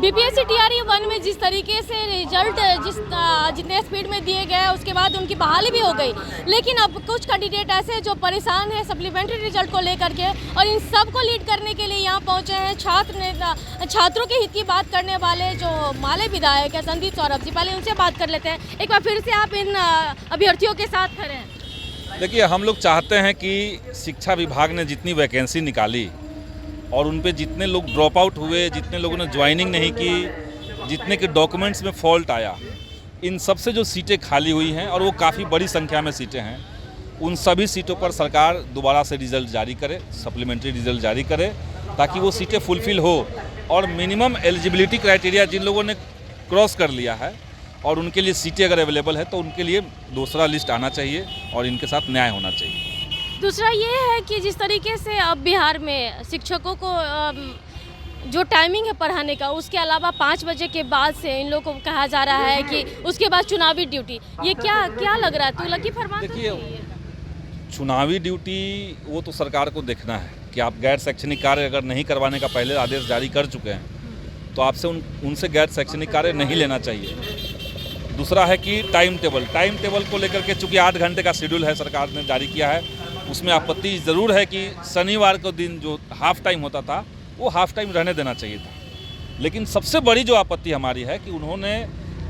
BPSC TRE 1 में जिस तरीके से रिजल्ट जितने स्पीड में दिए गए उसके बाद उनकी बहाली भी हो गई, लेकिन अब कुछ कैंडिडेट ऐसे जो परेशान हैं सप्लीमेंट्री रिजल्ट को लेकर के, और इन सब को लीड करने के लिए यहाँ पहुँचे हैं छात्रों के हित की बात करने वाले जो माले विधायक है संदीप सौरभ जी। पहले उनसे बात कर लेते हैं। एक बार फिर से आप इन अभ्यर्थियों के साथ खड़े हैं। देखिए, हम लोग चाहते हैं कि शिक्षा विभाग ने जितनी वैकेंसी निकाली और उन पे जितने लोग ड्रॉप आउट हुए, जितने लोगों ने ज्वाइनिंग नहीं की, जितने के डॉक्यूमेंट्स में फॉल्ट आया, इन सब से जो सीटें खाली हुई हैं और वो काफ़ी बड़ी संख्या में सीटें हैं, उन सभी सीटों पर सरकार दोबारा से रिज़ल्ट जारी करे, सप्लीमेंट्री रिज़ल्ट जारी करे, ताकि वो सीटें फुलफ़िल हो और मिनिमम एलिजिबिलिटी क्राइटेरिया जिन लोगों ने क्रॉस कर लिया है और उनके लिए सीटें अगर अवेलेबल है तो उनके लिए दूसरा लिस्ट आना चाहिए और इनके साथ न्याय होना चाहिए। दूसरा ये है कि जिस तरीके से अब बिहार में शिक्षकों को जो टाइमिंग है पढ़ाने का, उसके अलावा 5 बजे के बाद से इन लोगों को कहा जा रहा है कि उसके बाद चुनावी ड्यूटी, ये क्या लग रहा है? तो लकी फरमान। देखिए, चुनावी ड्यूटी वो तो सरकार को देखना है कि आप गैर शैक्षणिक कार्य अगर नहीं करवाने का पहले आदेश जारी कर चुके हैं तो आपसे उनसे गैर शैक्षणिक कार्य नहीं लेना चाहिए। दूसरा है कि टाइम टेबल को लेकर के चूँकि 8 घंटे का शेड्यूल है सरकार ने जारी किया है, उसमें आपत्ति ज़रूर है कि शनिवार को दिन जो हाफ टाइम होता था वो हाफ टाइम रहने देना चाहिए था। लेकिन सबसे बड़ी जो आपत्ति हमारी है कि उन्होंने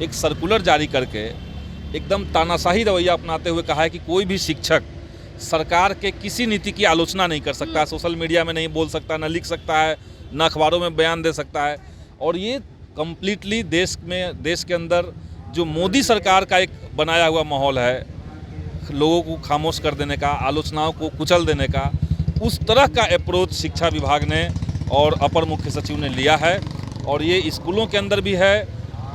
एक सर्कुलर जारी करके एकदम तानाशाही रवैया अपनाते हुए कहा है कि कोई भी शिक्षक सरकार के किसी नीति की आलोचना नहीं कर सकता है, सोशल मीडिया में नहीं बोल सकता, न लिख सकता है, न अखबारों में बयान दे सकता है। और ये कम्प्लीटली देश के अंदर जो मोदी सरकार का एक बनाया हुआ माहौल है, लोगों को खामोश कर देने का, आलोचनाओं को कुचल देने का, उस तरह का अप्रोच शिक्षा विभाग ने और अपर मुख्य सचिव ने लिया है। और ये स्कूलों के अंदर भी है,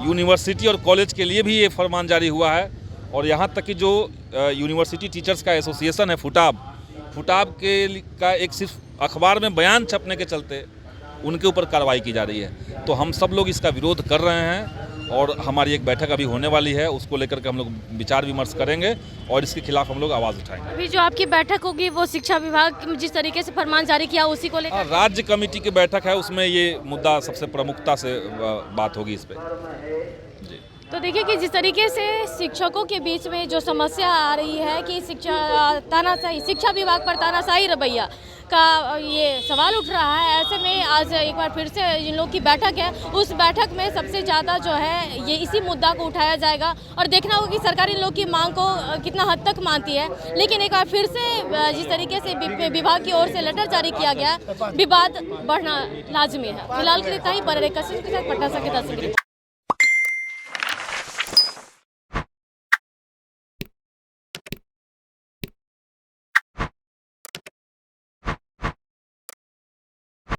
यूनिवर्सिटी और कॉलेज के लिए भी ये फरमान जारी हुआ है। और यहाँ तक कि जो यूनिवर्सिटी टीचर्स का एसोसिएशन है फुटाब का एक सिर्फ अखबार में बयान छपने के चलते उनके ऊपर कार्रवाई की जा रही है। तो हम सब लोग इसका विरोध कर रहे हैं और हमारी एक बैठक अभी होने वाली है, उसको लेकर के हम लोग विचार विमर्श करेंगे और इसके खिलाफ हम लोग आवाज़ उठाएंगे। अभी जो आपकी बैठक होगी वो शिक्षा विभाग जिस तरीके से फरमान जारी किया उसी को लेकर राज्य कमेटी की बैठक है, उसमें ये मुद्दा सबसे प्रमुखता से बात होगी इस पर। तो देखिए कि जिस तरीके से शिक्षकों के बीच में जो समस्या आ रही है कि शिक्षा विभाग पर तानाशाही रवैया का ये सवाल उठ रहा है, ऐसे में आज एक बार फिर से जिन लोग की बैठक है उस बैठक में सबसे ज़्यादा जो है ये इसी मुद्दा को उठाया जाएगा और देखना होगा कि सरकार इन लोग की मांग को कितना हद तक मानती है। लेकिन एक बार फिर से जिस तरीके से विभाग की ओर से लेटर जारी किया गया, विवाद बढ़ना लाजमी है। फिलहाल के लिए इतना ही। बने रहे कशिश के साथ पटना से।